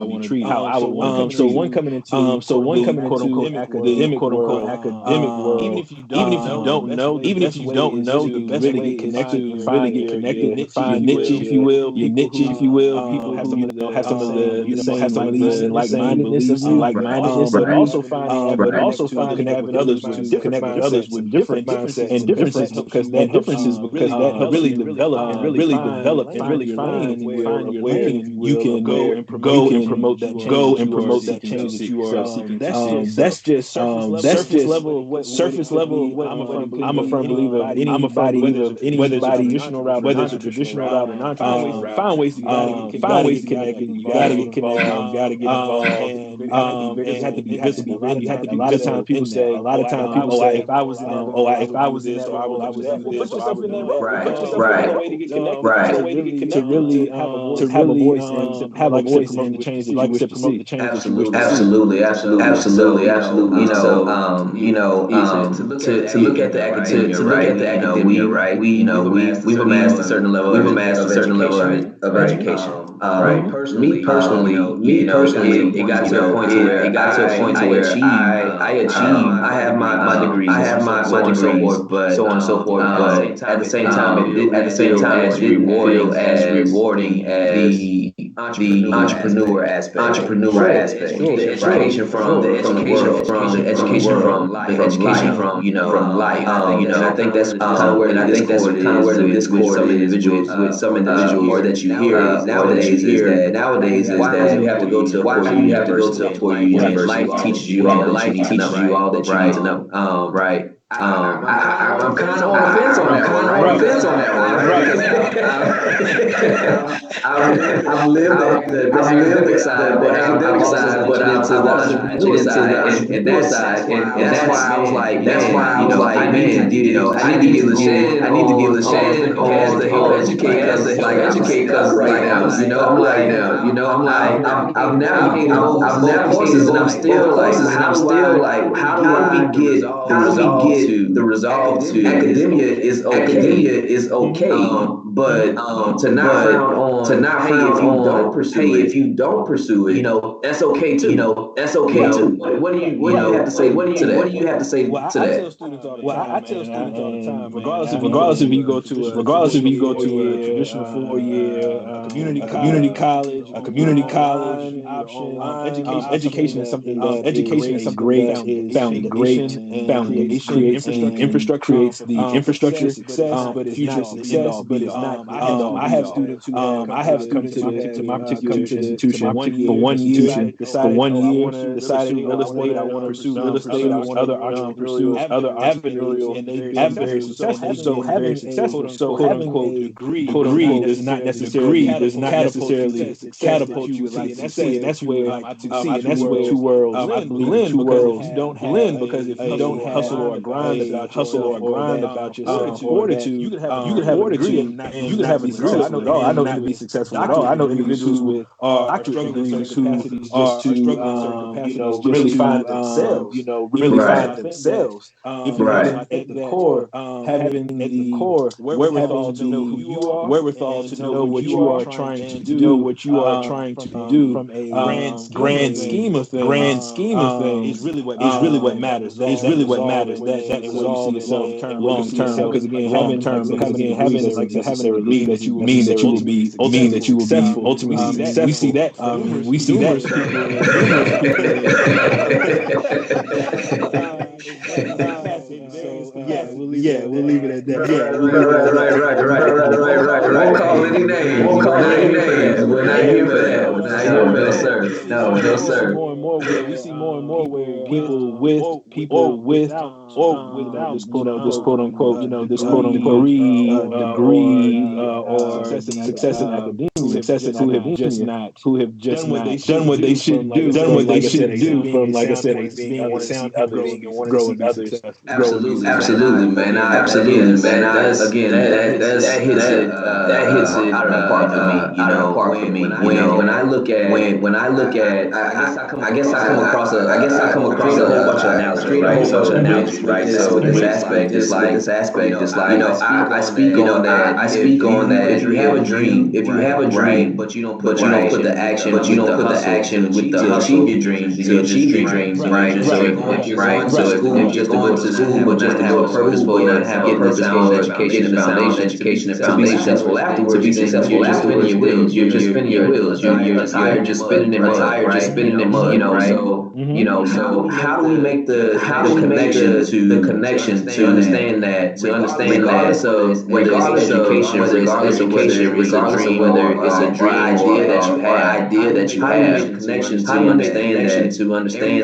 be treated, how I would want to be treated. So one coming into quote unquote academic world, even if you don't know, the best way to really get connected, find your niche, if you will, people have some of the same beliefs and like-mindedness of you, but also connect with others with different mindsets and differences, because that really develop and really find where you can go and promote that change that you are seeking. That's just surface level of what I'm a firm believer of. Anybody, whether it's a traditional route or non-traditional route, find ways to get connected. You gotta get connected. You gotta get involved. And you have to be visible. You have to be. A lot of times people say, if I was in that, or I was that. Well, put yourself in that role. Put yourself in that way to get connected. To really have a voice and promote the change that you wish to see. Absolutely. To look at the academia, right? We've amassed a certain level of education. Me personally, it got to a point where I have my degrees, I have my degrees, but so on and so forth. But at the same time, it didn't feel as rewarding as the entrepreneur aspect, the education from the education from life. I think that's kind of where the discord is with some individuals, or that you hear nowadays is that why do you have to go to a 4-year university? Life teaches you all that you need to know. Right. I'm kind of on the fence on that one. I've lived the academic side, but I've also entrepreneurial side, and that side, and that's why I was like, I need to be Lashan as the help educate, because right now, I've navigated both courses, and I'm still like, how do we get the resolve to academia is okay, but to not frown if you don't pursue it, that's okay too. What do you have to say to that? What do you have to say to that? I tell students all the time, regardless if you go to a traditional 4-year community college option, education is something that creates the infrastructure of success, but it's not success. But it's not. I have students who have come to my particular institution for 1 year, decided real estate. I want to pursue real estate. I want other entrepreneurial, other avenues, and they've been very successful. So having quote unquote degree does not necessarily catapult you like success. And that's where two worlds blend. Because if you don't hustle or grind about yourself, fortitude, you could have a degree and you could have a successful at all. I know you can be successful at all. I know individuals with doctorate degrees who just to really find themselves. If you're at the core, having the core wherewithal to know who you are, wherewithal to know what you are trying to do, from a grand scheme of things, is really what matters. That is what you see long term. Because again, having is like necessarily mean that you will be ultimately successful. We see that. We'll leave it at that. Right. Won't call any names. We're not here for that. No, sir. We see more and more where people without this quote unquote degree or success in academia, who have just not done what they should do, from like I said, being on the sound of being and wanting to see others. Absolutely, man. That hits it out of the park for me. When I look at, I a whole bunch of analogies, right? So with this aspect, it's like, I speak on that. If you have a dream, right, but you don't put the action, to achieve your dreams, right? So if you're just to go to school, but just to have a purposeful and have a purposeful education and foundation, to be successful afterwards, then you're just spinning your wheels. You're just spinning your wheels. You're tired just spinning in mud, right? So how do we make the connection to understand that regardless of whether it's education, regardless of whether it's a dream or idea that you have, connection to understand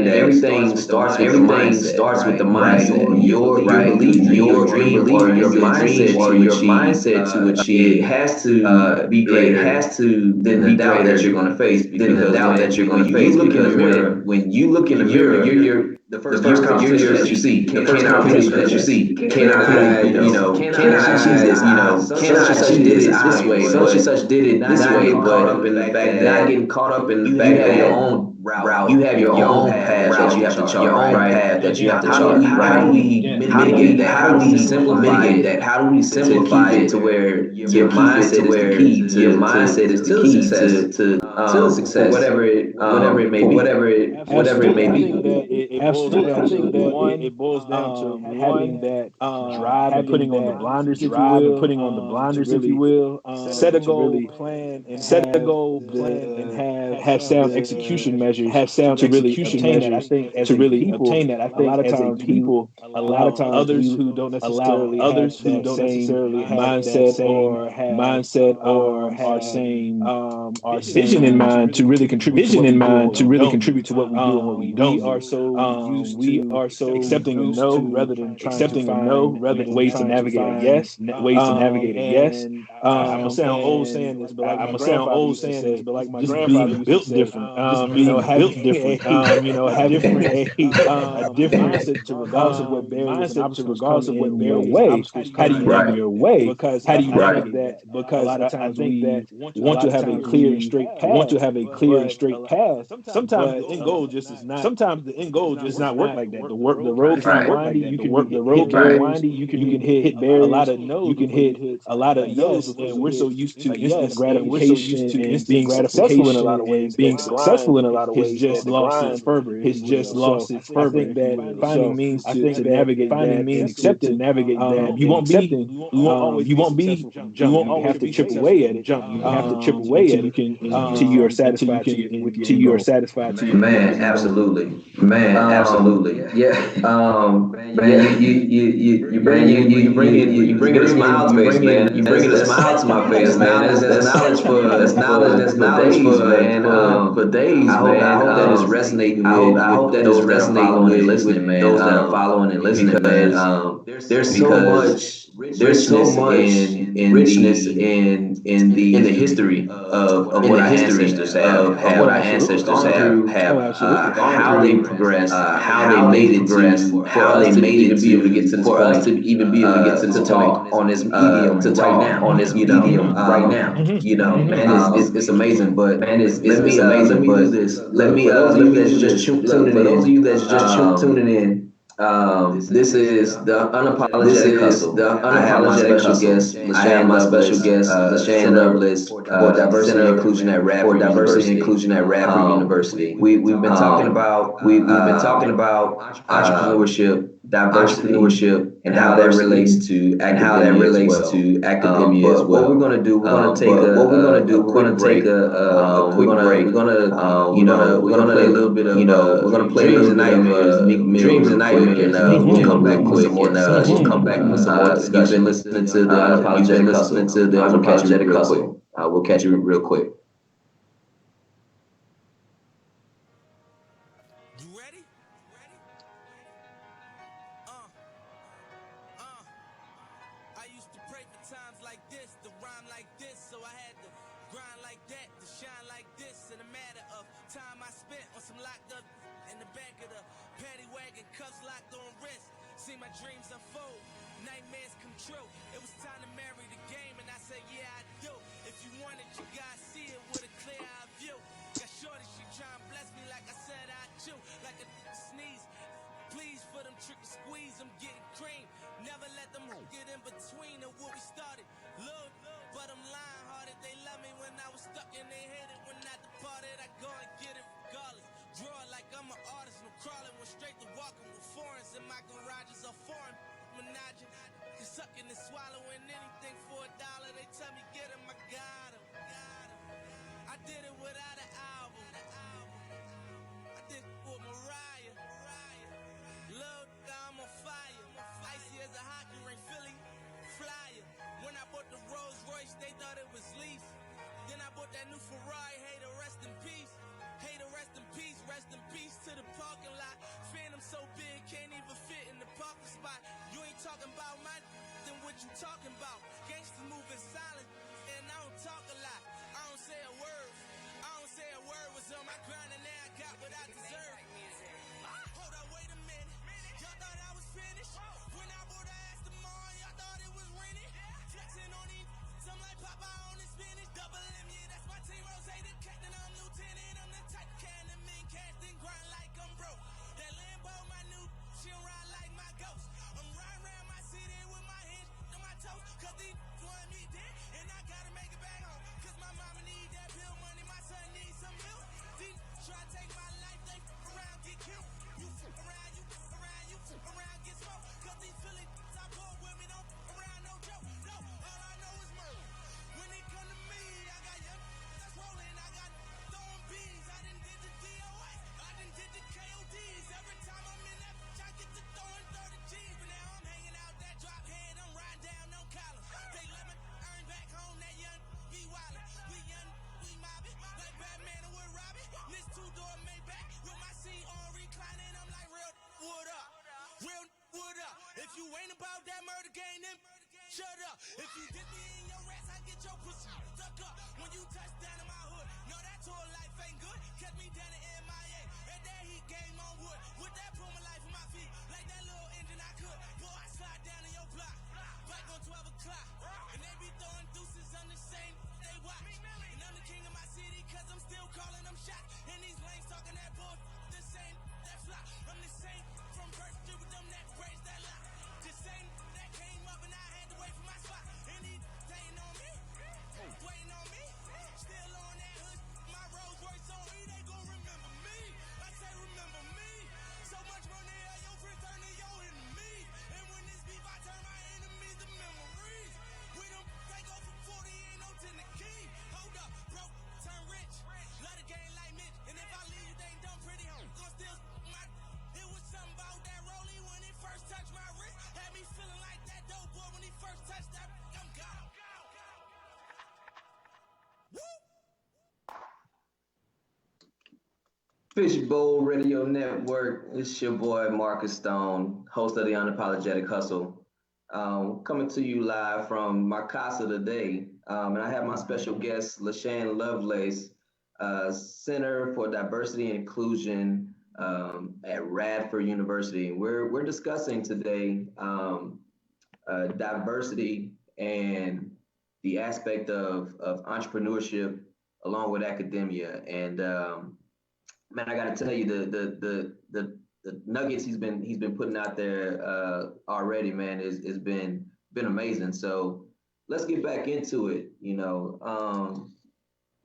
that everything starts with the mindset. Your belief, your dream, or your mindset to achieve, it has to be greater. It has to than the doubt that you're going to face. When you look in the mirror, you're the first conversation that you see. Can I achieve this? Such and did it this way. Such and such did it this way. But not getting caught up in the fact that your own route. You have your own path that you have to chart. How do we mitigate that? How do we simplify that? How do we simplify it to where your mindset is the key to your mindset is the key to success, whatever it may be. Absolutely. I think that it boils down to having that drive and putting on the blinders, if you will, set a goal, plan, and have sound execution measures to really obtain that. I think a lot of times people allow others who don't necessarily have that same mindset or are same vision in mind to really contribute to what we do and what we don't. We are so accepting a no rather than ways to navigate a yes. I'm gonna sound old saying this, but like my grandfather used to say, just being built different. Having a different mindset to regardless of what barriers and obstacles come in your way. How do you navigate your way? Because how do you navigate that? Because a lot of times we want to have a clear and straight path. Sometimes the end goal just is not. Sometimes the end goal just not work like that. The road can be windy. You can hit barriers. You can hit barriers. A lot of no's. You can hit a lot of yes. And we're so used to instant gratification and being successful in a lot of ways. Being successful in a lot of ways just lost its fervor. It's just lost its fervor. I think that finding means to navigate that and accepting navigate that. You won't have to chip away at it. You have to chip away at it until you are satisfied you are satisfied to your man. Absolutely, yeah. Man, you bring a smile to my face, man. You bring a smile to my face, man. That's knowledge for days, I hope that is resonating. I hope that is resonating with listening, man. Those that are following and listening, man. There's so much richness in the history of what our ancestors have, how they progressed, how they made it to be able to get to this point, to even be able to get to talk on this medium right now. Man, it's amazing. But man, it's amazing. But let me those of you that's just tuning in. This is the unapologetic hustle. I have my special guest, Lashan Lovelace, for diversity and inclusion at Radford University. We've been talking about entrepreneurship, diversity, and how that relates to academia as well. What we're gonna do, we're gonna take a quick break. We're gonna play a little bit of we're gonna play dreams and nightmares, and we'll come back with some more discussion. You've been listening to the unapologetic hustle. We'll catch you real quick. You gotta see it with a clear eye view. Got shorty, she tryna bless me like I said I and they hate it when I departed. I go and get it regardless. Draw it like I'm an artist, no crawling, went straight to walking with foreigns in my garages are foreign. Menaging, sucking and swallowing anything for $1. They tell me get him, I got him. I did it without an album. I did it with Mariah. Lil' I'm on fire. Icy as a hockey ring, Philly flyer. When I bought the Rolls Royce, they thought it was lease. Then I bought that new Ferrari, hey to rest in peace. Hey to rest in peace to the parking lot. Phantom so big, can't even fit in the parking spot. You ain't talking about my then what you talking about? Gangsters moving silent, and I don't talk a lot. I don't say a word. Was on my grind and now I got what I deserve. Hold up, wait a minute. Y'all thought I was finished. When I bought the ass tomorrow, y'all thought it was rented. Flexing on these, some like Popeye on the spinach. Double M, yeah, that's my team. Rose, the captain, I'm lieutenant. I'm the type of can the men cast and grind like I'm broke. That Lambo, my new, she'll ride like my ghost. I'm riding around my city with my hands on my toes. Cause these want me dead, and I gotta make it back home. Cause my mama need that bill money, my son needs some milk. These try to take my life, they around, get killed. You around, get smoked. Cause these Philly I pull with me, don't around, no joke. No, all I know is murder. When it come to me, I got young that's rolling, I got throwing bees. I done did the DOS, I done did the KODs. Every time I'm in that bitch, I get to throwing 30 G's. But now I'm hanging out that drop head, I'm riding down no collar. They let me earn back home, that young be wildin'. We young, we mobbin', like Batman and Wood Robin. This two-door Maybach with my seat on reclining. I'm like, real wood up, real wood up. If you ain't about that murder game, then shut up. If you dip me in your rats, I get your pussy stuck up. When you touch down in my hood, no, that tour life ain't good. Catch me down in MIA, and that heat game on wood. With that Puma life in my feet, like that little engine I could. Boy, I slide down in your block, back on 12 o'clock. And they be throwing deuces on the same, they watch. And I'm the king of my city, cause I'm still calling them shots. And these lanes talking that bull, the same, that flop. I'm the same from birth to with them that braids that lock. The same that came up and I had to wait for my spot. And these waiting on me, waiting on me. Still on that hood, my Rolls Royce on me, they gon' remember me. I say remember me. So much money, your friends turn to your enemy. And when this beef, I turn my enemies to memories. We don't take off for 40, ain't no 10 the key. Hold up, broke, turn rich. Love the game like Mitch. And if I leave, you ain't done pretty home. Gon' still my. It was something about that rollie when it first touched my wrist. Had me feeling like that dope boy when he first touched that. I'm gone. Woo! Fishbowl Radio Network. It's your boy Marcus Stone, host of the Unapologetic Hustle. Coming to you live from my casa today. And I have my special guest, Lashan Lovelace, Center for Diversity and Inclusion at Radford University. We're discussing today diversity and the aspect of entrepreneurship along with academia. And man, I got to tell you, the nuggets he's been putting out there already, man, is been amazing. So let's get back into it.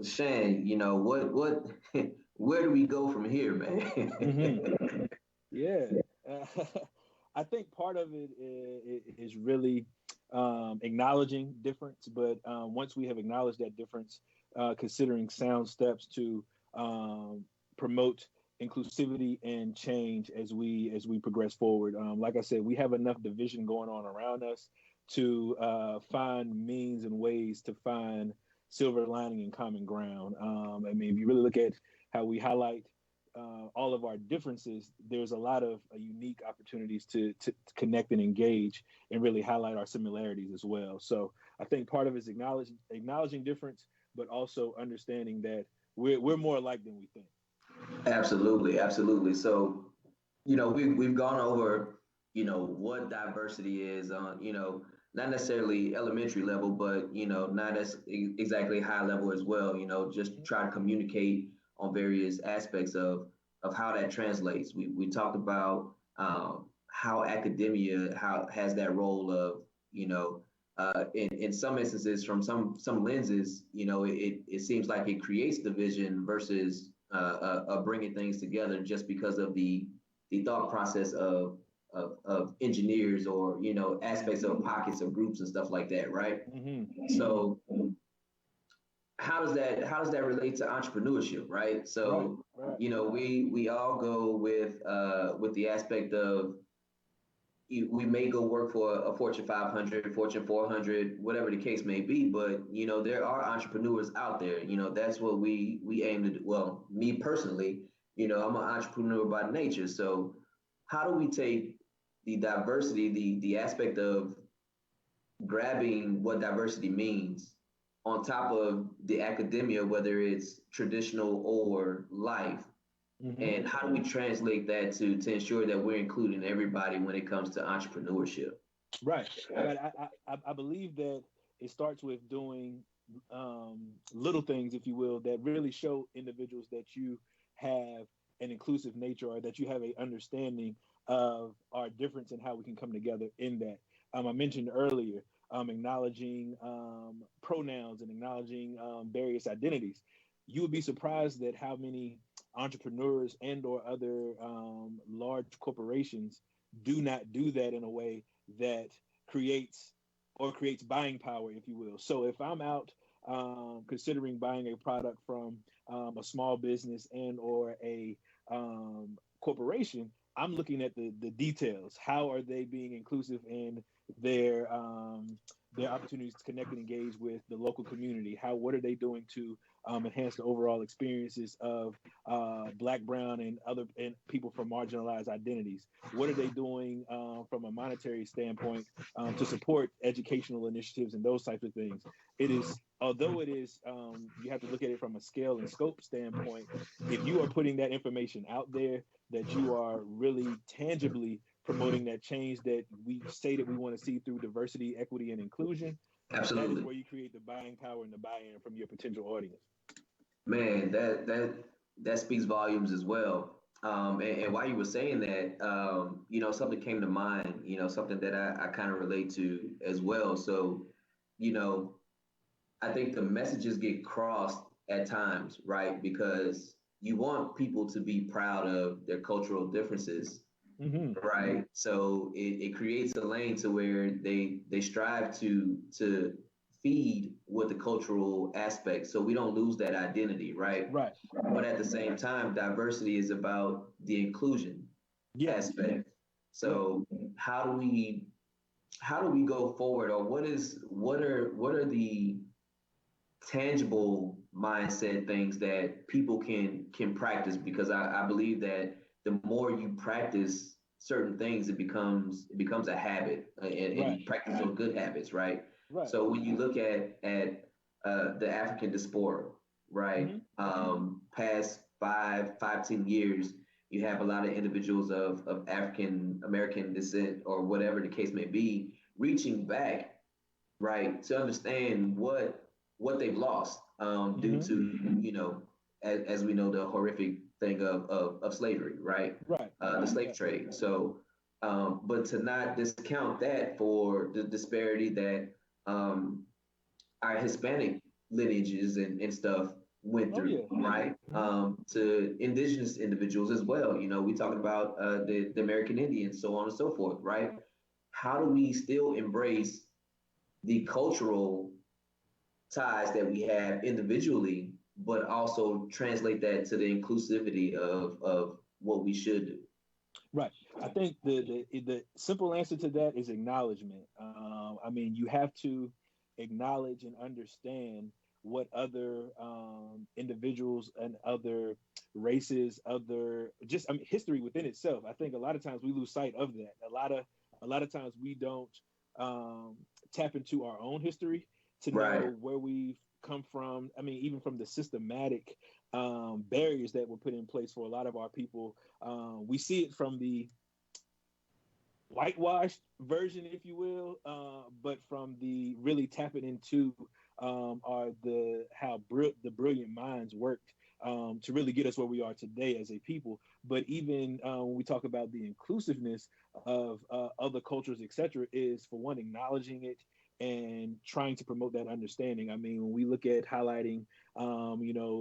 Shane, what where do we go from here, man? Mm-hmm. Yeah, I think part of it is really acknowledging difference, but once we have acknowledged that difference, considering sound steps to promote inclusivity and change as we progress forward. Like I said, we have enough division going on around us to find means and ways to find silver lining and common ground. I mean, if you really look at how we highlight all of our differences, there's a lot of unique opportunities to connect and engage and really highlight our similarities as well. So I think part of it is acknowledging difference, but also understanding that we're more alike than we think. Absolutely. So, we've gone over, what diversity is on, not necessarily elementary level, but, not as exactly high level as well, just try to communicate on various aspects of how that translates. We talked about how academia, how has that role of, in some instances, from some lenses, it seems like it creates division versus bringing things together just because of the thought process of engineers or aspects of pockets of groups and stuff like that, right? Mm-hmm. So how does that relate to entrepreneurship, right? So right. we all go with the aspect of we may go work for a Fortune 500, Fortune 400, whatever the case may be, but there are entrepreneurs out there. That's what we aim to do. Well, me personally, I'm an entrepreneur by nature. So how do we take the diversity, the aspect of grabbing what diversity means on top of the academia, whether it's traditional or life, and how do we translate that to ensure that we're including everybody when it comes to entrepreneurship? Right. I believe that it starts with doing little things, if you will, that really show individuals that you have an inclusive nature or that you have a understanding of our difference and how we can come together in that. I mentioned earlier, acknowledging pronouns and acknowledging various identities. You would be surprised that how many entrepreneurs and or other large corporations do not do that in a way that creates buying power, if you will. So if I'm out considering buying a product from a small business and or a corporation, I'm looking at the details. How are they being inclusive in their opportunities to connect and engage with the local community? What are they doing to enhance the overall experiences of Black, Brown, and people from marginalized identities? What are they doing from a monetary standpoint to support educational initiatives and those types of things? Although it is, you have to look at it from a scale and scope standpoint. If you are putting that information out there, that you are really tangibly promoting that change that we say that we want to see through diversity, equity, and inclusion, Absolutely. That is where you create the buying power and the buy-in from your potential audience. Man, that speaks volumes as well. And while you were saying that, something came to mind, something that I kind of relate to as well. So, I think the messages get crossed at times, right? Because you want people to be proud of their cultural differences, right? So it creates a lane to where they strive to feed with the cultural aspect, so we don't lose that identity, right? Right. But at the same time, diversity is about the inclusion aspect. So how do we go forward, or what are the tangible mindset things that people can practice? Because I believe that the more you practice certain things, it becomes a habit, and you practice those good habits, right? So when you look at the African diaspora, right, past 10 years, you have a lot of individuals of African American descent or whatever the case may be, reaching back, right, to understand what they've lost due to, as we know, the horrific thing of slavery, right? The slave trade. So, but to not discount that for the disparity that our Hispanic lineages and stuff went through, right? To indigenous individuals as well. We talking about the American Indians, so on and so forth, right? How do we still embrace the cultural ties that we have individually, but also translate that to the inclusivity of what we should do? Right. I think the simple answer to that is acknowledgement. You have to acknowledge and understand what other individuals and other races, history within itself. I think a lot of times we lose sight of that. A lot of times we don't tap into our own history to know where we've come from. Even from the systematic barriers that were put in place for a lot of our people. We see it from the whitewashed version, if you will, but from the really tapping into the brilliant minds worked to really get us where we are today as a people. But even when we talk about the inclusiveness of other cultures, etc., is for one, acknowledging it and trying to promote that understanding. I mean, when we look at highlighting,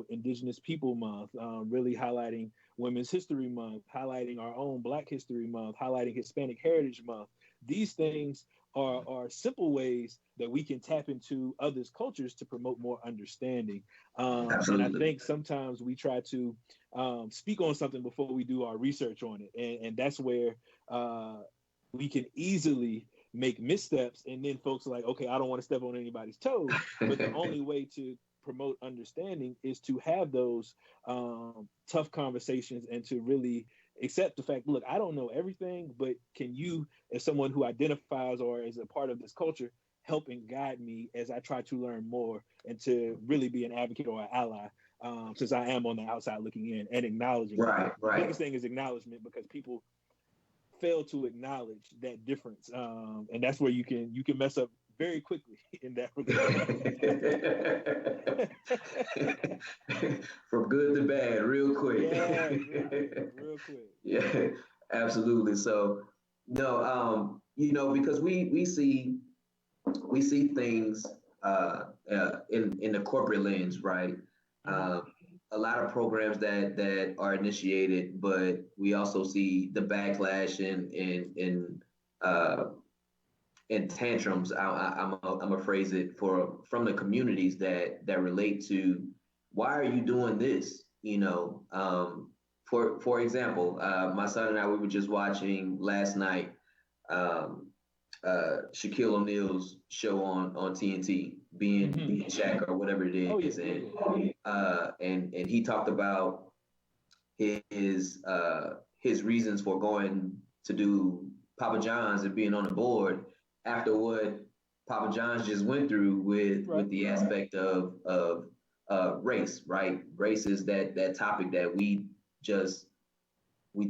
Indigenous People Month, really highlighting Women's History Month, highlighting our own Black History Month, highlighting Hispanic Heritage Month, these things are simple ways that we can tap into others' cultures to promote more understanding. And I think sometimes we try to speak on something before we do our research on it. And that's where we can easily make missteps, and then folks are like, okay, I don't want to step on anybody's toes. But the only way to promote understanding is to have those tough conversations and to really accept the fact, look, I don't know everything, but can you, as someone who identifies or as a part of this culture, help and guide me as I try to learn more and to really be an advocate or an ally, since I am on the outside looking in and acknowledging. Right. The biggest thing is acknowledgement, because people fail to acknowledge that difference, and that's where you can mess up very quickly in that regard. From good to bad, real quick. Yeah, real quick. Yeah, absolutely. So, no, because we see things in the corporate lens, right? A lot of programs that are initiated, but we also see the backlash and tantrums. I'm gonna phrase it from the communities that relate to, why are you doing this? For example, my son and I, we were just watching last night Shaquille O'Neal's show on TNT, being Shaq or whatever it is, and he talked about his reasons for going to do Papa John's and being on the board after what Papa John's just went through with the aspect of race, right? Race is that topic that we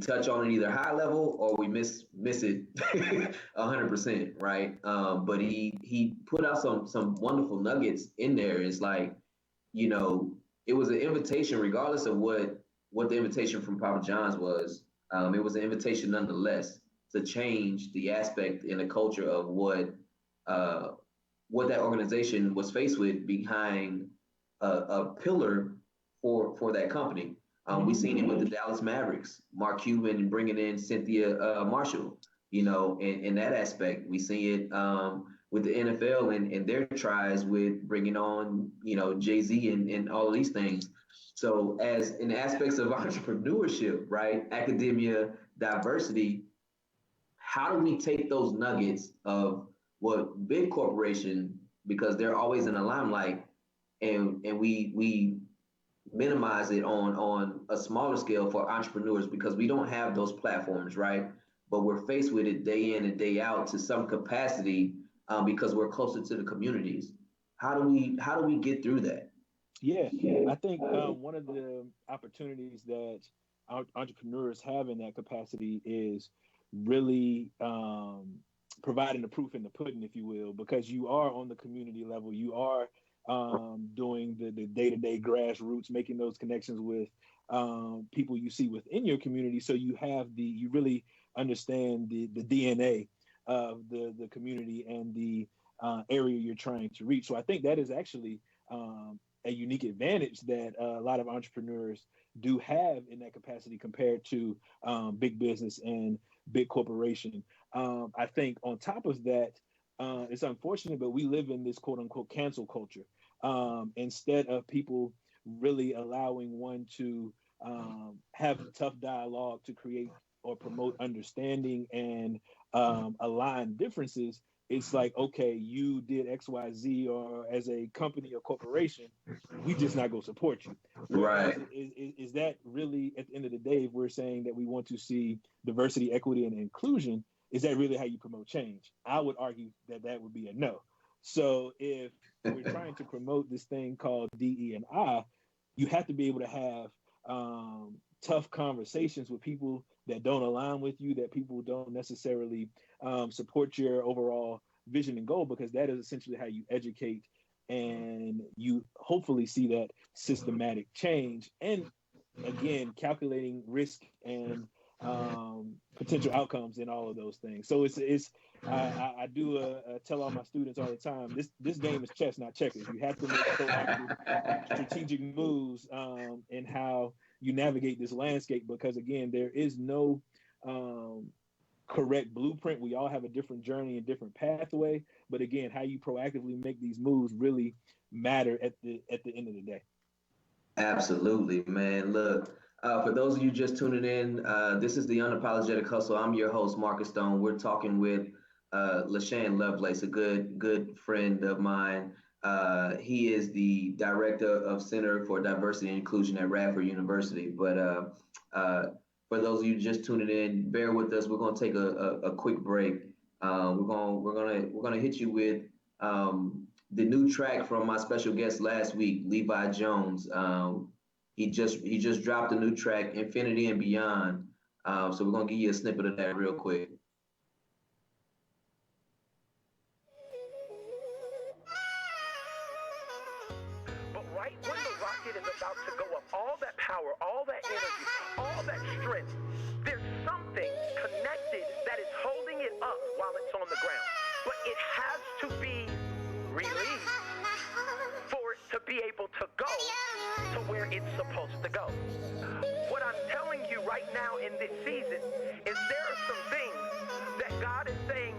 touch on it either high level or we miss it 100%, right? But he put out some wonderful nuggets in there. It's like, it was an invitation, regardless of what the invitation from Papa John's was. It was an invitation nonetheless to change the aspect in the culture of what that organization was faced with behind a pillar for that company. We've seen it with the Dallas Mavericks, Mark Cuban bringing in Cynthia Marshall, in that aspect. We see it with the NFL and their tries with bringing on, Jay-Z and all of these things. So as in aspects of entrepreneurship, right, academia, diversity, how do we take those nuggets of what big corporation, because they're always in the limelight, and we minimize it on a smaller scale for entrepreneurs, because we don't have those platforms, right? But we're faced with it day in and day out to some capacity, because we're closer to the communities. How do we get through that? Yeah, I think one of the opportunities that entrepreneurs have in that capacity is really providing the proof in the pudding, if you will, because you are on the community level. You are doing the day-to-day grassroots, making those connections with people you see within your community. So you really understand the DNA of the community and the area you're trying to reach. So I think that is actually a unique advantage that a lot of entrepreneurs do have in that capacity compared to big business and big corporation. I think on top of that, it's unfortunate, but we live in this quote unquote cancel culture. Instead of people really allowing one to have tough dialogue to create or promote understanding and align differences, it's like, okay, you did XYZ, or as a company or corporation, we just not going to support you. Right. Is that really, at the end of the day, if we're saying that we want to see diversity, equity, and inclusion, is that really how you promote change? I would argue that would be a no. So if we're trying to promote this thing called DE&I, you have to be able to have tough conversations with people that don't align with you, that people don't necessarily support your overall vision and goal, because that is essentially how you educate and you hopefully see that systematic change. And again, calculating risk and potential outcomes in all of those things. So I do tell all my students all the time, this game is chess, not checkers. You have to make proactive, strategic moves in how you navigate this landscape, because again, there is no correct blueprint. We all have a different journey and different pathway, but again, how you proactively make these moves really matter at the end of the day. Absolutely, man. Look, for those of you just tuning in, this is the Unapologetic Hustle. I'm your host, Marcus Stone. We're talking with Lashan Lovelace, a good friend of mine. He is the director of Center for Diversity and Inclusion at Radford University. But for those of you just tuning in, bear with us. We're going to take a quick break. We're gonna hit you with the new track from my special guest last week, Levi Jones. He just dropped a new track, Infinity and Beyond. So we're gonna give you a snippet of that real quick. But right when the rocket is about to go up, all that power, all that energy, all that strength, there's something connected that is holding it up while it's on the ground. But it has to be released for it to be able to go to where it's supposed to go. What I'm telling you right now in this season is there are some things that God is saying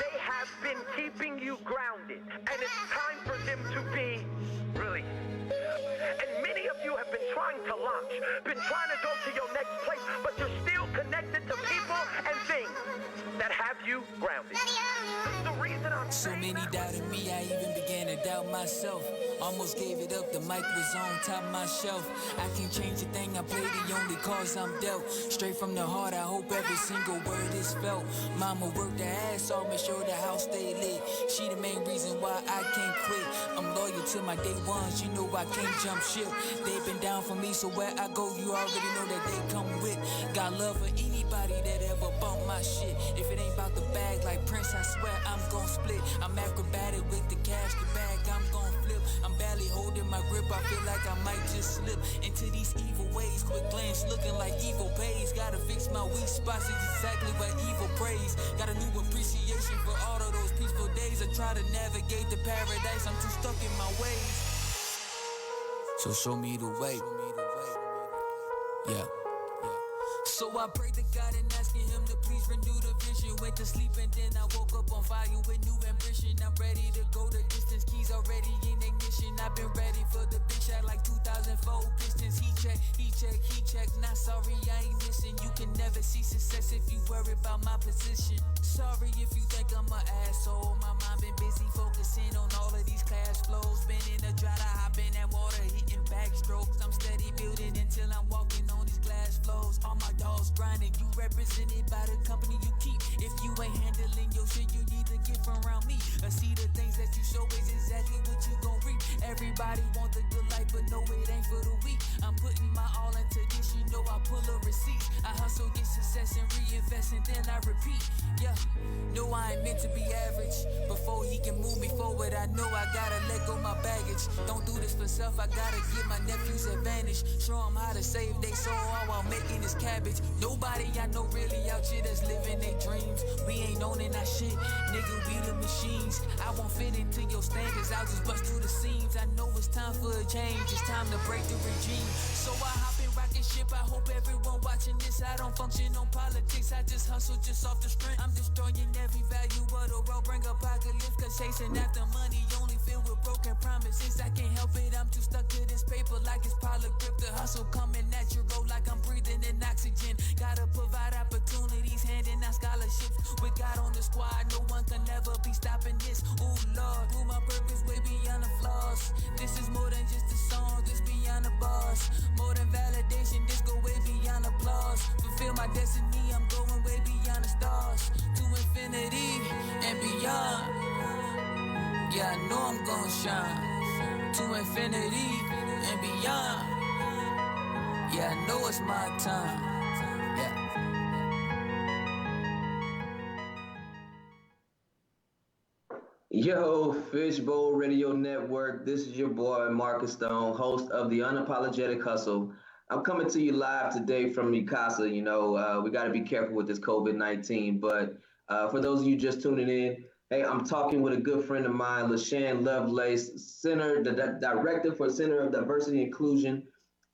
they have been keeping you grounded, and it's time for them to be released. And many of you have been trying to launch, been trying to go to your next place, but you're still connected to people and things that have you grounded. The reason I'm so many doubted me, I even began to doubt myself. Almost gave it up, the mic was on top of my shelf. I can't change a thing, I play the only cards I'm dealt. Straight from the heart, I hope every single word is felt. Mama worked her ass off, make sure the house stay lit. She the main reason why I can't quit. I'm loyal to my day ones, you know I can't jump ship. They've been down for me, so where I go, you already know that they come with. Got love for anybody that ever bump my shit. If it ain't about the bag like Prince, I swear I'm gon' split. I'm acrobatic with the cash, the bag I'm gon' flip. I'm barely holding my grip, I feel like I might just slip into these evil ways. Quick glance looking like evil pays. Gotta fix my weak spots, it's exactly what evil prays. Got a new appreciation for all of those peaceful days. I try to navigate the paradise, I'm too stuck in my ways. So show me the way. Yeah. So I prayed to God and asking him to please renew the vision. Went to sleep and then I woke up on fire with new ambition. I'm ready to go the distance, keys already in ignition. I've been ready for the big shot like 2004 Pistons. He check, not sorry, I ain't missing. You can never see success if you worry about my position. Sorry if you think I'm an asshole. My mind been busy focusing on all of these cash flows. Been in the dry to hop in that water, hitting backstrokes. I'm steady building until I'm walking on these glass flows. All my dogs grinding, you represented by the company you keep. If you ain't handling your shit, you need to get from around me. I see the things that you show is exactly what you gon' reap. Everybody want the good life, but no, it ain't for the weak. I'm putting my all into this, you know I pull a receipt. I hustle, get success, and reinvest, and then I repeat. Yeah, no, I ain't meant to be average. Before he can move me forward, I know I gotta let go my baggage. Don't do this for self, I gotta give my nephews advantage. Show them how to save their soul all while making this cabbage. Nobody I know really out here that's living their dreams. We ain't owning that shit, nigga, we the machines. I won't fit into your standards, I'll just bust through the seams. I know it's time for a change, it's time to break the regime. So I hop in rocket ship, I hope everyone watching this. I don't function on politics, I just hustle just off the strength. I'm destroying every value of the world, bring apocalypse. Cause chasing after money only filled with broken promises. I can't help it, I'm too stuck to this paper like it's polygrip. The hustle coming natural like I'm breathing in oxygen. Gotta provide opportunities, handing out scholarships. With God on the squad, no one can ever be stopping this. Ooh Lord, through my purpose way beyond the flaws. This is more than just a song, this beyond the bars. More than validation, this go way beyond applause. Fulfill my destiny, I'm going way beyond the stars. To infinity and beyond. Yeah, I know I'm gonna shine. To infinity and beyond. Yeah, I know it's my time. Yeah. Yo, Fishbowl Radio Network. This is your boy Marcus Stone, host of the Unapologetic Hustle. I'm coming to you live today from Mikasa. We got to be careful with this COVID-19. But for those of you just tuning in, hey, I'm talking with a good friend of mine, Lashan Lovelace, director for Center of Diversity and Inclusion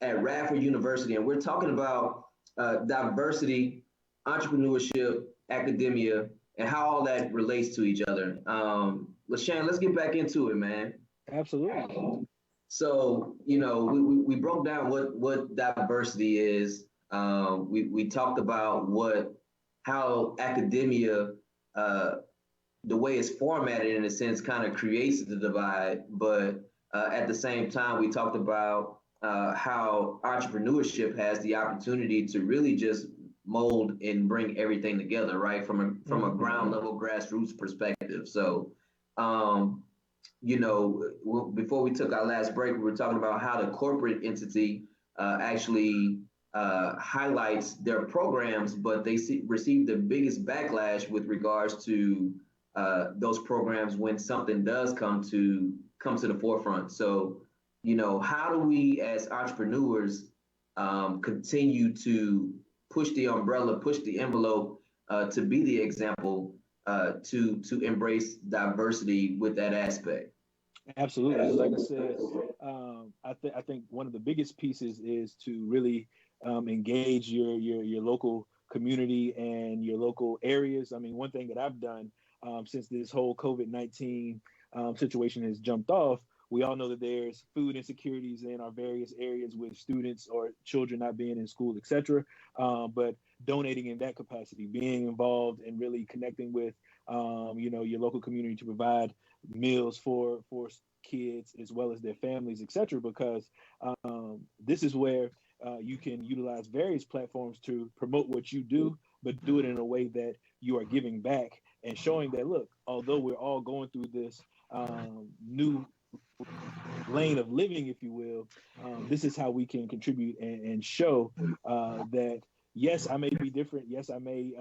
at Radford University. And we're talking about diversity, entrepreneurship, academia, and how all that relates to each other. Lashan, let's get back into it, man. Absolutely. So, we broke down what diversity is. We talked about how academia, the way it's formatted in a sense, kind of creates the divide. But at the same time, we talked about how entrepreneurship has the opportunity to really just mold and bring everything together, right? From a ground level grassroots perspective. So, before we took our last break, we were talking about how the corporate entity actually highlights their programs, but they receive the biggest backlash with regards to those programs when something does come to the forefront. So, how do we as entrepreneurs continue to push the umbrella, push the envelope to be the example to embrace diversity with that aspect? Absolutely. Like I said, I think one of the biggest pieces is to really engage your local community and your local areas. I mean, one thing that I've done since this whole COVID-19 situation has jumped off, we all know that there's food insecurities in our various areas with students or children not being in school, et cetera. But donating in that capacity, being involved and really connecting with, your local community to provide meals for kids as well as their families, et cetera, because this is where you can utilize various platforms to promote what you do, but do it in a way that you are giving back and showing that, look, although we're all going through this new lane of living, if you will, this is how we can contribute and show that, yes, I may be different. Yes, I may,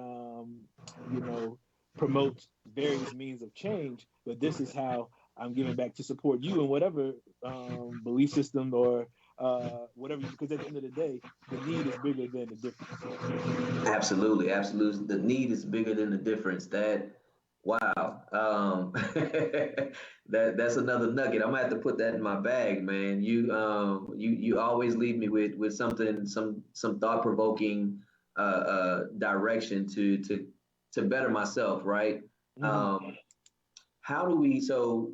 promote various means of change, but this is how I'm giving back to support you in whatever belief system or whatever, because at the end of the day, the need is bigger than the difference. Absolutely. The need is bigger than the difference. Wow. That's another nugget. I'm gonna have to put that in my bag, man. You always leave me with something, some thought provoking direction to better myself, right? How do we? So,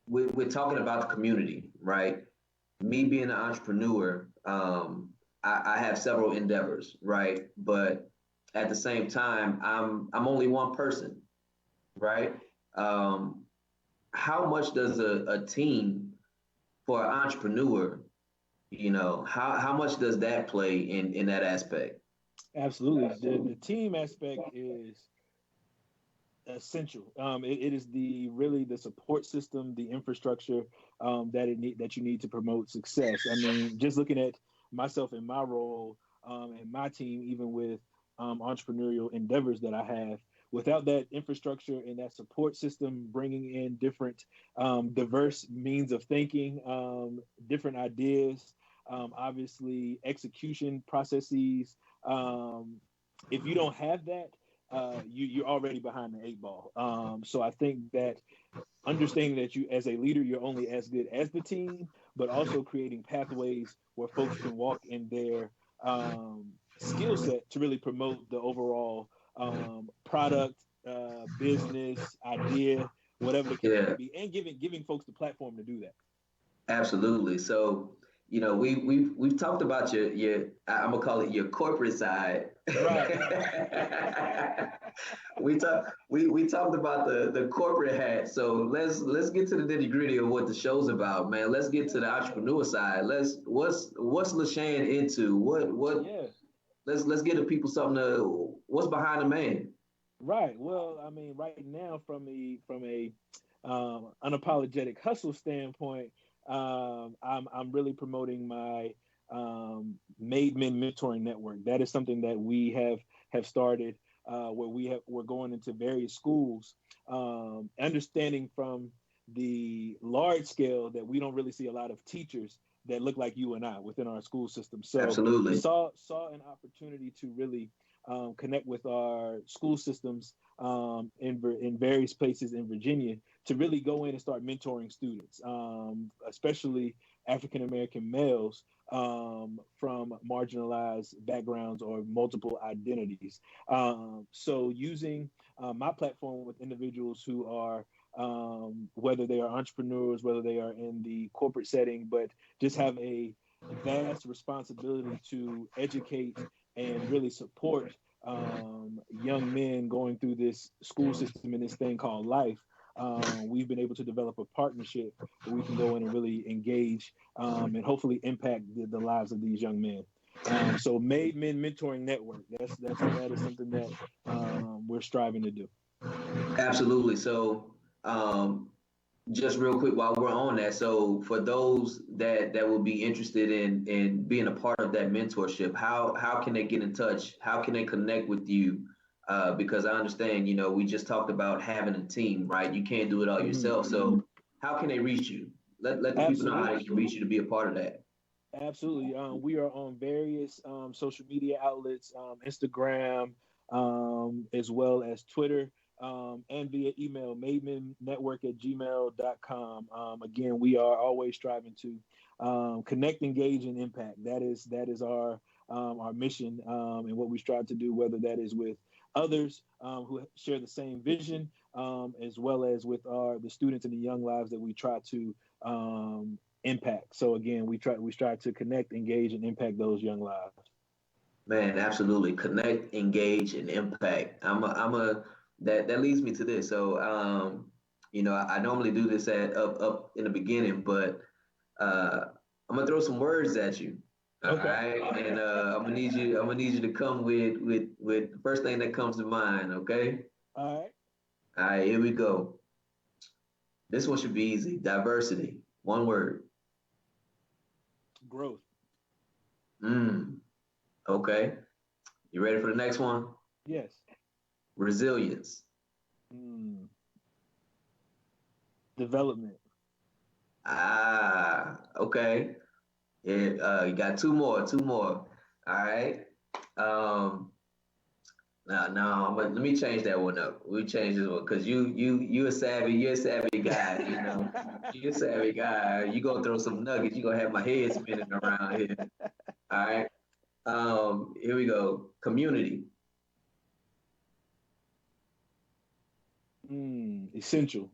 we're talking about the community, right? Me being an entrepreneur, I have several endeavors, right? But at the same time, I'm only one person, right? How much does a team for an entrepreneur, how much does that play in that aspect? Absolutely. The team aspect is essential. It is really the support system, the infrastructure that you need to promote success. I mean, just looking at myself and my role and my team, even with entrepreneurial endeavors that I have, without that infrastructure and that support system, bringing in different diverse means of thinking, different ideas, obviously execution processes. If you don't have that, you're already behind the 8 ball. So I think that understanding that you, as a leader, you're only as good as the team, but also creating pathways where folks can walk in their skill set to really promote the overall product, business, idea, whatever the case may be, and giving folks the platform to do that. Absolutely. So, we've talked about your I'm gonna call it your corporate side. Right. we talked about the corporate hat. So let's get to the nitty gritty of what the show's about, man. Let's get to the entrepreneur side. What's Lashan into? Let's give the people something what's behind the man. Right. Well, I mean, right now, from a unapologetic hustle standpoint, I'm really promoting my Made Men Mentoring Network. That is something that we have started, where we're going into various schools, understanding from the large scale that we don't really see a lot of teachers that look like you and I within our school system. So Absolutely. saw an opportunity to really connect with our school systems in various places in Virginia to really go in and start mentoring students, especially African American males from marginalized backgrounds or multiple identities. So using my platform with individuals who are whether they are entrepreneurs, whether they are in the corporate setting, but just have a vast responsibility to educate and really support young men going through this school system and this thing called life. We've been able to develop a partnership where we can go in and really engage and hopefully impact the lives of these young men. So Made Men Mentoring Network, that is something that we're striving to do. Absolutely. So just real quick while we're on that, so for those that will be interested in being a part of that mentorship, how can they get in touch? How can they connect with you? Because I understand, we just talked about having a team, right? You can't do it all yourself. So how can they reach you? Let the people know how they can reach you to be a part of that. Absolutely. We are on various social media outlets, Instagram, as well as Twitter. And via email, mademennetwork@gmail.com. Again, we are always striving to connect, engage, and impact. That is our mission and what we strive to do, whether that is with others who share the same vision, as well as with the students and the young lives that we try to impact. So again, we strive to connect, engage, and impact those young lives. Man, absolutely. Connect, engage, and impact. That leads me to this. So, I normally do this up in the beginning, but I'm gonna throw some words at you. All right, and I'm gonna need you to come with the first thing that comes to mind. Okay. All right. Here we go. This one should be easy. Diversity. One word. Growth. Okay. You ready for the next one? Yes. Resilience. Development. Okay. Yeah, you got two more. All right. Now, let me change that one up. We change this one because you're a savvy guy. You're a savvy guy. You gonna throw some nuggets. You gonna have my head spinning around here. All right. Here we go. Community. Essential.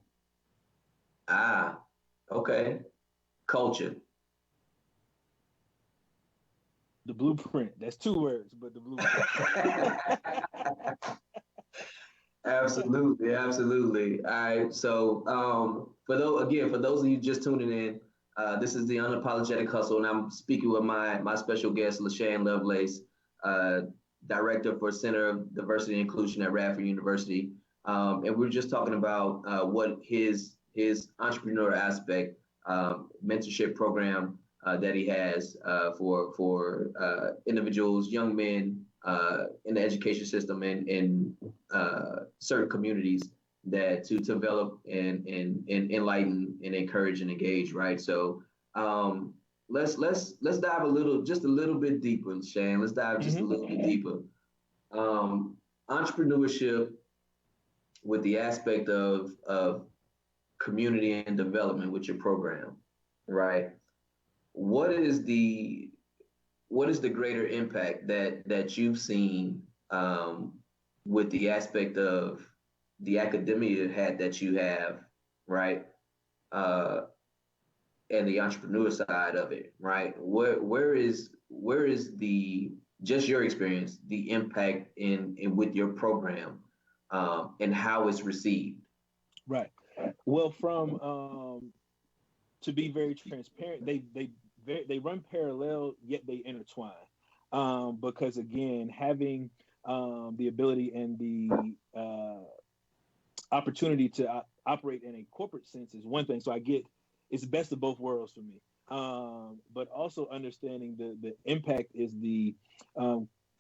Okay. Culture. The blueprint. That's two words, but the blueprint. Absolutely. All right. So for those of you just tuning in, this is the Unapologetic Hustle, and I'm speaking with my special guest, Lashan Lovelace, Director for Center of Diversity and Inclusion at Radford University. And we're just talking about what his entrepreneur aspect mentorship program that he has for individuals, young men in the education system and in certain communities that to develop and enlighten and encourage and engage, right? So let's dive just a little bit deeper, Shane. Let's dive just a little bit deeper. Entrepreneurship with the aspect of community and development with your program, right? What is the greater impact that you've seen with the aspect of the academia hat that you have, right? And the entrepreneur side of it, right? Where is the, just your experience, the impact in with your program and how it's received? Right. Well, from to be very transparent, they run parallel, yet they intertwine. Because again, having the ability and the opportunity to operate in a corporate sense is one thing. So I get it's the best of both worlds for me. But also understanding the impact is the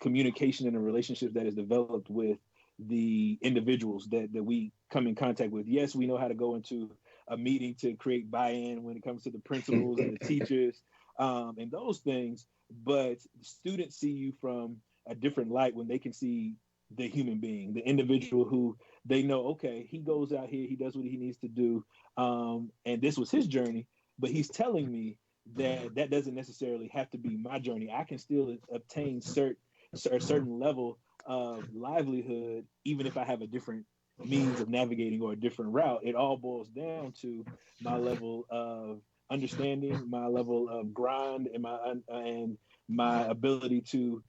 communication and the relationships that is developed with the individuals that we come in contact with. Yes, we know how to go into a meeting to create buy-in when it comes to the principals and the teachers. and those things. But students see you from a different light when they can see the human being, the individual who they know, okay, he goes out here, he does what he needs to do. And this was his journey, but he's telling me that that doesn't necessarily have to be my journey. I can still obtain a certain level of livelihood, even if I have a different means of navigating or a different route. It all boils down to my level of understanding, my level of grind, and my ability to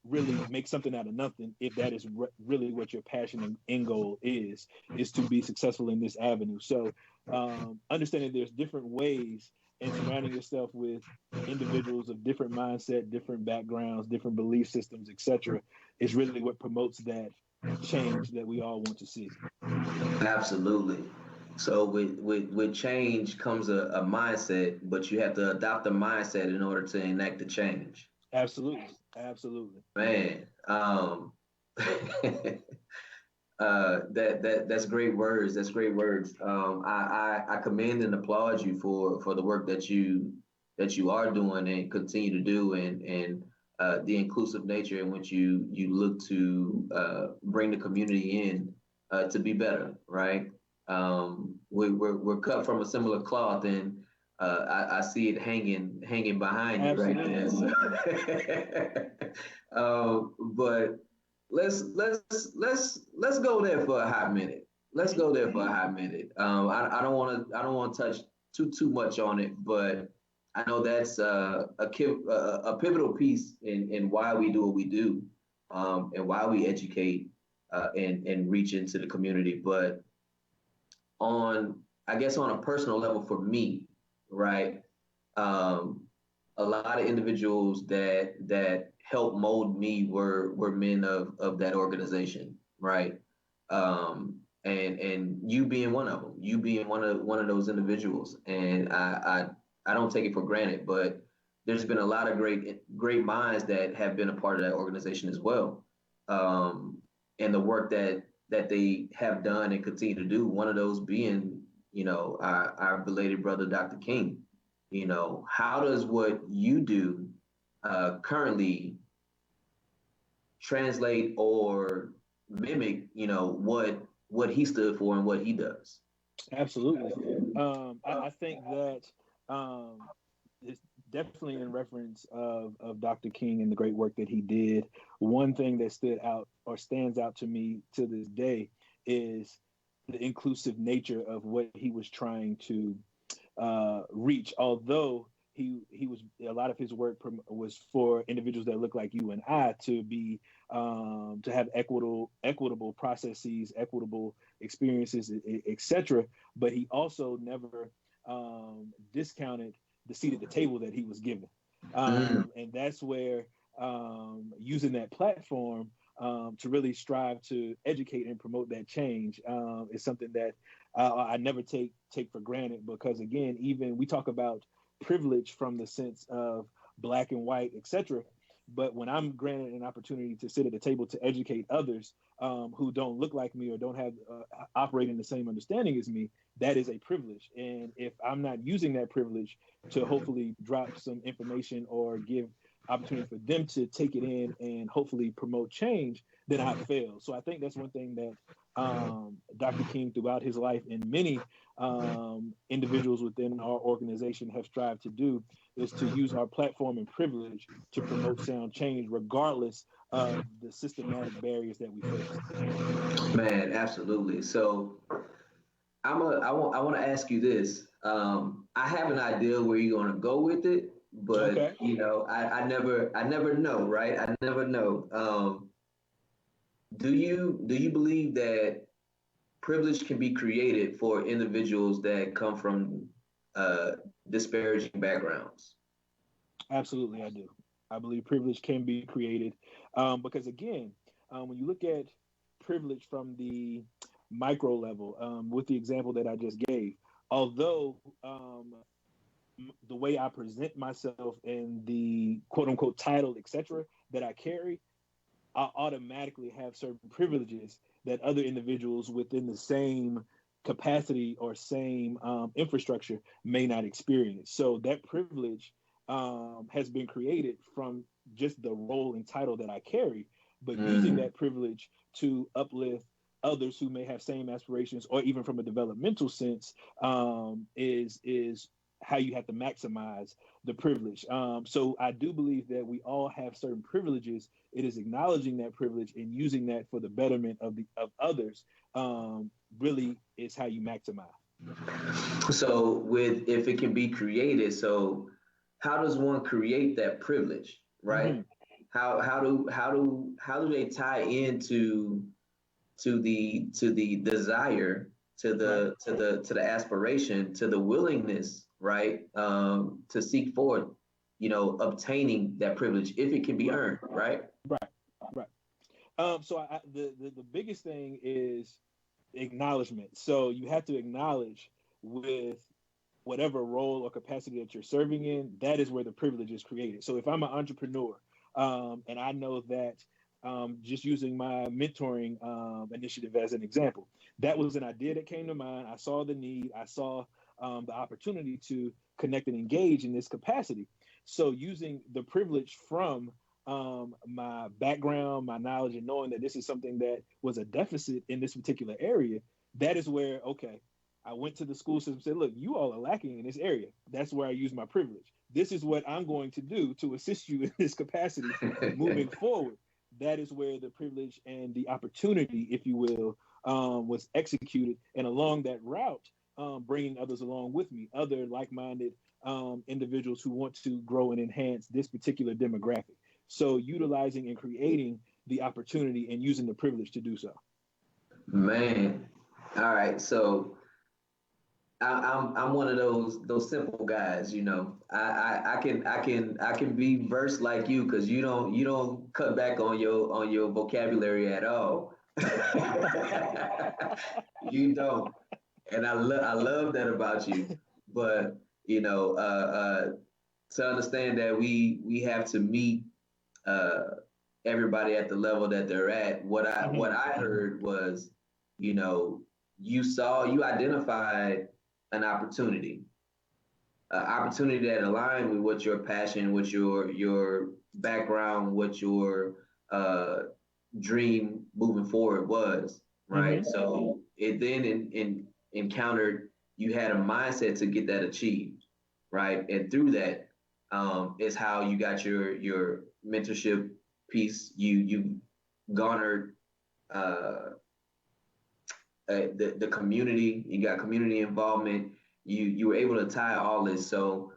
really make something out of nothing. If that is really what your passion and end goal is to be successful in this avenue. So understanding there's different ways, and surrounding yourself with individuals of different mindset, different backgrounds, different belief systems, etc., is really what promotes that change that we all want to see. Absolutely. So with change comes a mindset, but you have to adopt a mindset in order to enact the change. Absolutely. Absolutely. Man, that's great words. That's great words. I commend and applaud you for the work that you are doing and continue to do, and the inclusive nature in which you look to bring the community in to be better. Right. We're cut from a similar cloth, and I see it hanging behind you right there. So. But let's go there for a hot minute. Let's go there for a hot minute. I don't want to touch too much on it, but I know that's a pivotal piece in why we do what we do, and why we educate and reach into the community. But I guess on a personal level for me, right? A lot of individuals that helped mold me were men of that organization, right? And you being one of them, you being one of those individuals, and I don't take it for granted, but there's been a lot of great minds that have been a part of that organization as well, and the work that they have done and continue to do. One of those being, our belated brother, Dr. King. How does what you do currently translate or mimic, what he stood for and what he does? Absolutely. I think that it's definitely in reference of Dr. King and the great work that he did. One thing that stood out or stands out to me to this day is the inclusive nature of what he was trying to reach. Although he was, a lot of his work was for individuals that look like you and I to be to have equitable processes, equitable experiences, etc. But he also never discounted the seat at the table that he was given, and that's where using that platform to really strive to educate and promote that change is something that I never take for granted, because again, even we talk about privilege from the sense of black and white, etc. But when I'm granted an opportunity to sit at the table to educate others who don't look like me or don't have operate in the same understanding as me, that is a privilege. And if I'm not using that privilege to hopefully drop some information or give opportunity for them to take it in and hopefully promote change, then I fail. So I think that's one thing that Dr. King throughout his life and many individuals within our organization have strived to do is to use our platform and privilege to promote sound change, regardless of the systematic barriers that we face. Man, absolutely. So I want to ask you this. I have an idea where you're going to go with it, but okay. I never know, right? I never know. Do you believe that privilege can be created for individuals that come from disparaging backgrounds? Absolutely, I do. I believe privilege can be created because, again, when you look at privilege from the micro level, with the example that I just gave, although the way I present myself and the quote unquote title, etc., that I carry, I automatically have certain privileges that other individuals within the same capacity or same infrastructure may not experience. So that privilege has been created from just the role and title that I carry, but using that privilege to uplift others who may have same aspirations, or even from a developmental sense, is how you have to maximize the privilege. So I do believe that we all have certain privileges. It is acknowledging that privilege and using that for the betterment of others. Really is how you maximize. So if it can be created, so how does one create that privilege, right? How do they tie into the desire, to the aspiration, to the willingness, right? To seek forward, obtaining that privilege if it can be earned, right? Right. So the biggest thing is acknowledgement. So you have to acknowledge with whatever role or capacity that you're serving in, that is where the privilege is created. So if I'm an entrepreneur, and I know that, just using my mentoring initiative as an example, that was an idea that came to mind. I saw the need. I saw the opportunity to connect and engage in this capacity. So using the privilege from my background, my knowledge, and knowing that this is something that was a deficit in this particular area, that is where, okay, I went to the school system and said, look, you all are lacking in this area. That's where I use my privilege. This is what I'm going to do to assist you in this capacity moving forward. That is where the privilege and the opportunity, if you will, was executed. And along that route, bringing others along with me, other like-minded individuals who want to grow and enhance this particular demographic. So utilizing and creating the opportunity and using the privilege to do so. Man, all right. So I'm one of those simple guys. I can be versed like you, because you don't cut back on your vocabulary at all. You don't, and I love that about you. But to understand that we have to meet everybody at the level that they're at. What I heard was, you identified an opportunity that aligned with what your passion, what your background, what your dream moving forward was, right? So it then encountered, you had a mindset to get that achieved, right? And through that is how you got your mentorship piece. You garnered the community. You got community involvement. You were able to tie all this. So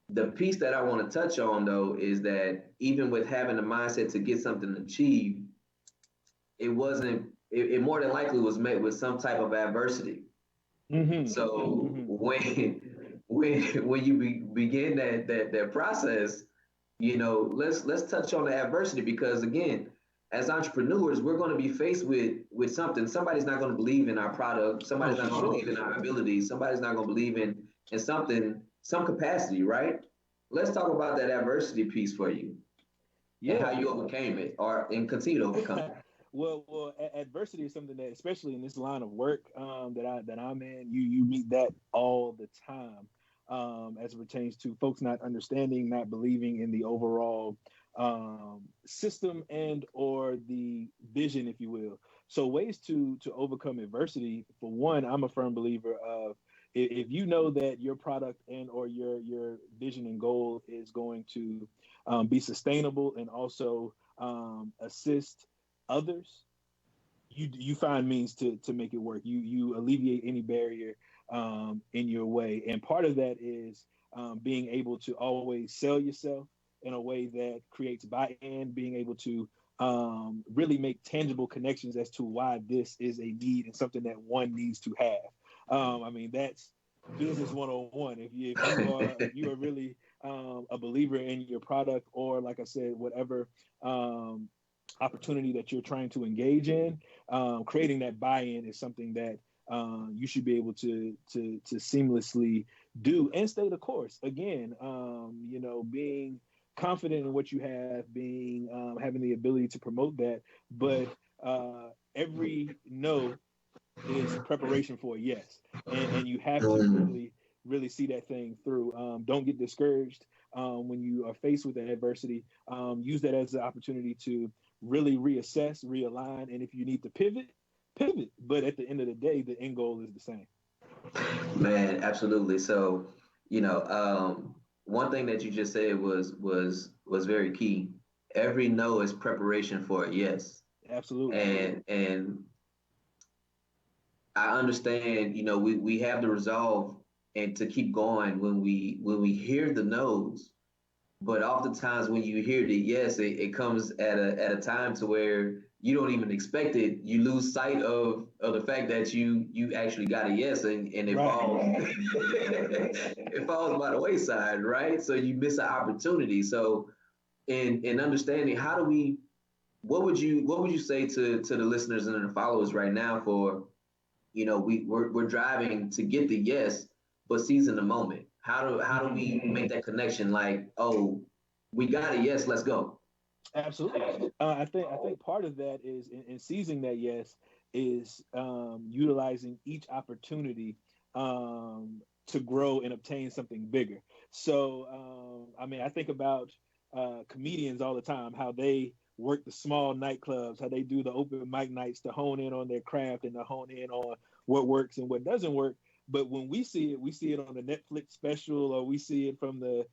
the piece that I want to touch on, though, is that even with having the mindset to get something achieved, it more than likely was met with some type of adversity. So when you begin that process, let's touch on the adversity, because again, as entrepreneurs, we're going to be faced with something. Somebody's not going to believe in our product. Somebody's not going to believe in our abilities. Somebody's not going to believe in something, some capacity, right? Let's talk about that adversity piece for you. Yeah. And how you overcame it, and continue to overcome it. Well, adversity is something that, especially in this line of work that I'm in, you meet that all the time, as it pertains to folks not understanding, not believing in the overall system and or the vision, if you will. So ways to overcome adversity. For one, I'm a firm believer of, if you know that your product and or your vision and goal is going to be sustainable and also assist others, you find means to make it work. You alleviate any barrier in your way. And part of that is being able to always sell yourself in a way that creates buy-in, being able to really make tangible connections as to why this is a need and something that one needs to have. I mean, that's business 101. If you are really a believer in your product, or like I said, whatever opportunity that you're trying to engage in, creating that buy-in is something that you should be able to seamlessly do and stay the course. Again, being confident in what you have, being having the ability to promote that, but every no is preparation for a yes, and you have to really see that thing through. Don't get discouraged when you are faced with that adversity. Use that as an opportunity to really reassess, realign, and if you need to pivot. But at the end of the day, the end goal is the same. Man, absolutely. So, one thing that you just said was very key. Every no is preparation for a yes. Absolutely. And I understand, we have the resolve and to keep going when we hear the no's, but oftentimes when you hear the yes, it comes at a time to where you don't even expect it. You lose sight of the fact that you actually got a yes, and it falls it falls by the wayside, right? So you miss an opportunity. So in understanding, what would you say to the listeners and the followers right now for, we're driving to get the yes, but seizing the moment. How do we make that connection? Like, oh, we got a yes, let's go. Absolutely. I think part of that is in seizing that yes is utilizing each opportunity to grow and obtain something bigger. So I think about comedians all the time, how they work the small nightclubs, how they do the open mic nights to hone in on their craft and to hone in on what works and what doesn't work. But when we see it on the Netflix special, or we see it from the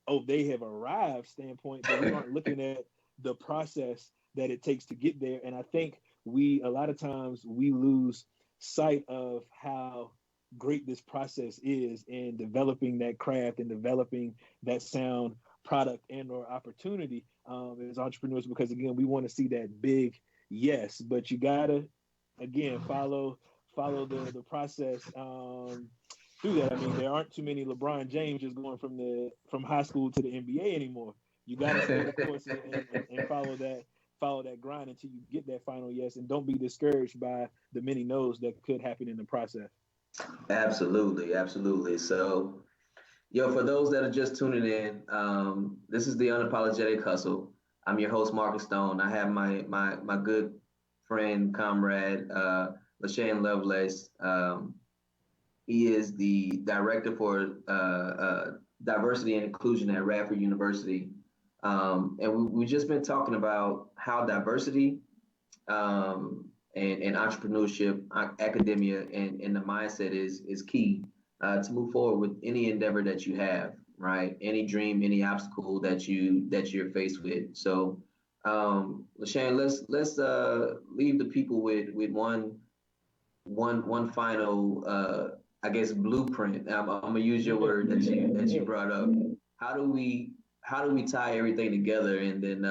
oh, they have arrived standpoint, but we aren't looking at the process that it takes to get there. And I think a lot of times we lose sight of how great this process is in developing that craft and developing that sound product and or opportunity as entrepreneurs, because again, we want to see that big yes, but you gotta again follow the process through that. I mean, there aren't too many LeBron James just going from high school to the NBA anymore. You gotta stay the course and follow that grind until you get that final yes, and don't be discouraged by the many no's that could happen in the process. Absolutely, absolutely. So, for those that are just tuning in, this is the Unapologetic Hustle. I'm your host, Marcus Stone. I have my good friend, comrade, Lashan Lovelace. He is the director for diversity and inclusion at Radford University. And we've just been talking about how diversity and entrepreneurship, academia, and the mindset is key to move forward with any endeavor that you have, right? Any dream, any obstacle that you're faced with. So, Lashan, let's leave the people with one final I guess blueprint. I'm gonna use your word that you brought up. How do we tie everything together, and then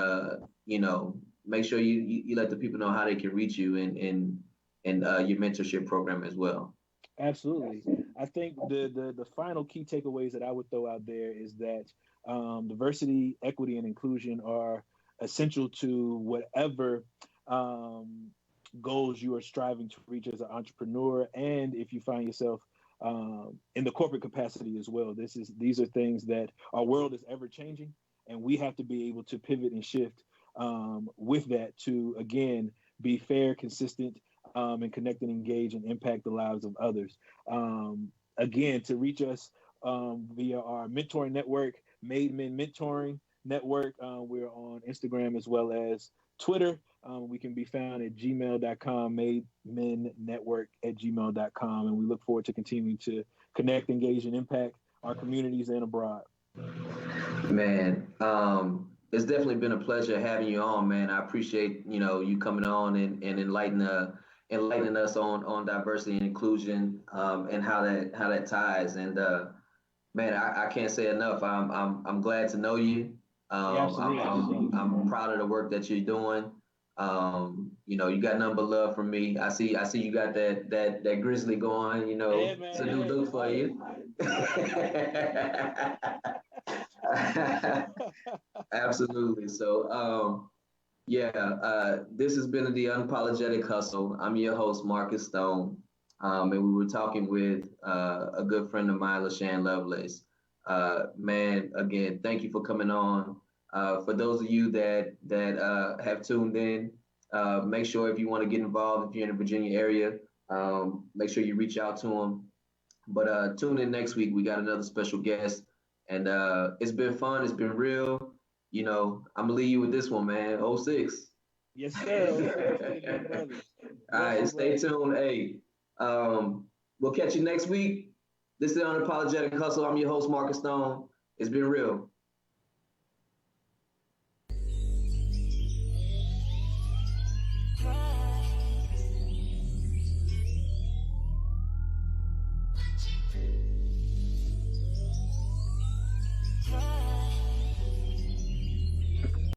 make sure you let the people know how they can reach you in your mentorship program as well. Absolutely. I think the final key takeaways that I would throw out there is that diversity, equity, and inclusion are essential to whatever goals you are striving to reach as an entrepreneur, and if you find yourself in the corporate capacity as well. These are things that our world is ever changing, and we have to be able to pivot and shift with that to, again, be fair, consistent, and connect and engage and impact the lives of others. Again, to reach us via our mentoring network, Made Men Mentoring Network. We're on Instagram as well as Twitter. We can be found at gmail.com, mademennetwork@gmail.com. And we look forward to continuing to connect, engage, and impact our communities and abroad. Man, it's definitely been a pleasure having you on, man. I appreciate, you coming on and enlightening us on diversity and inclusion, and how that ties. And man, I can't say enough. I'm glad to know you. I'm proud of the work that you're doing. You got nothing but love from me. I see you got that grizzly going, Yeah, man, it's a new look for you. Absolutely. So, this has been the Unapologetic Hustle. I'm your host, Marcus Stone. And we were talking with a good friend of mine, Lashan Lovelace. Man, again, thank you for coming on. For those of you that have tuned in, make sure if you want to get involved, if you're in the Virginia area, Make sure you reach out to him. But tune in next week. We got another special guest, and it's been fun. It's been real. You know, I'm gonna leave you with this one, man. 06. Yes, sir. All right, stay tuned. Hey, we'll catch you next week. This is Unapologetic Hustle. I'm your host, Marcus Stone. It's been real.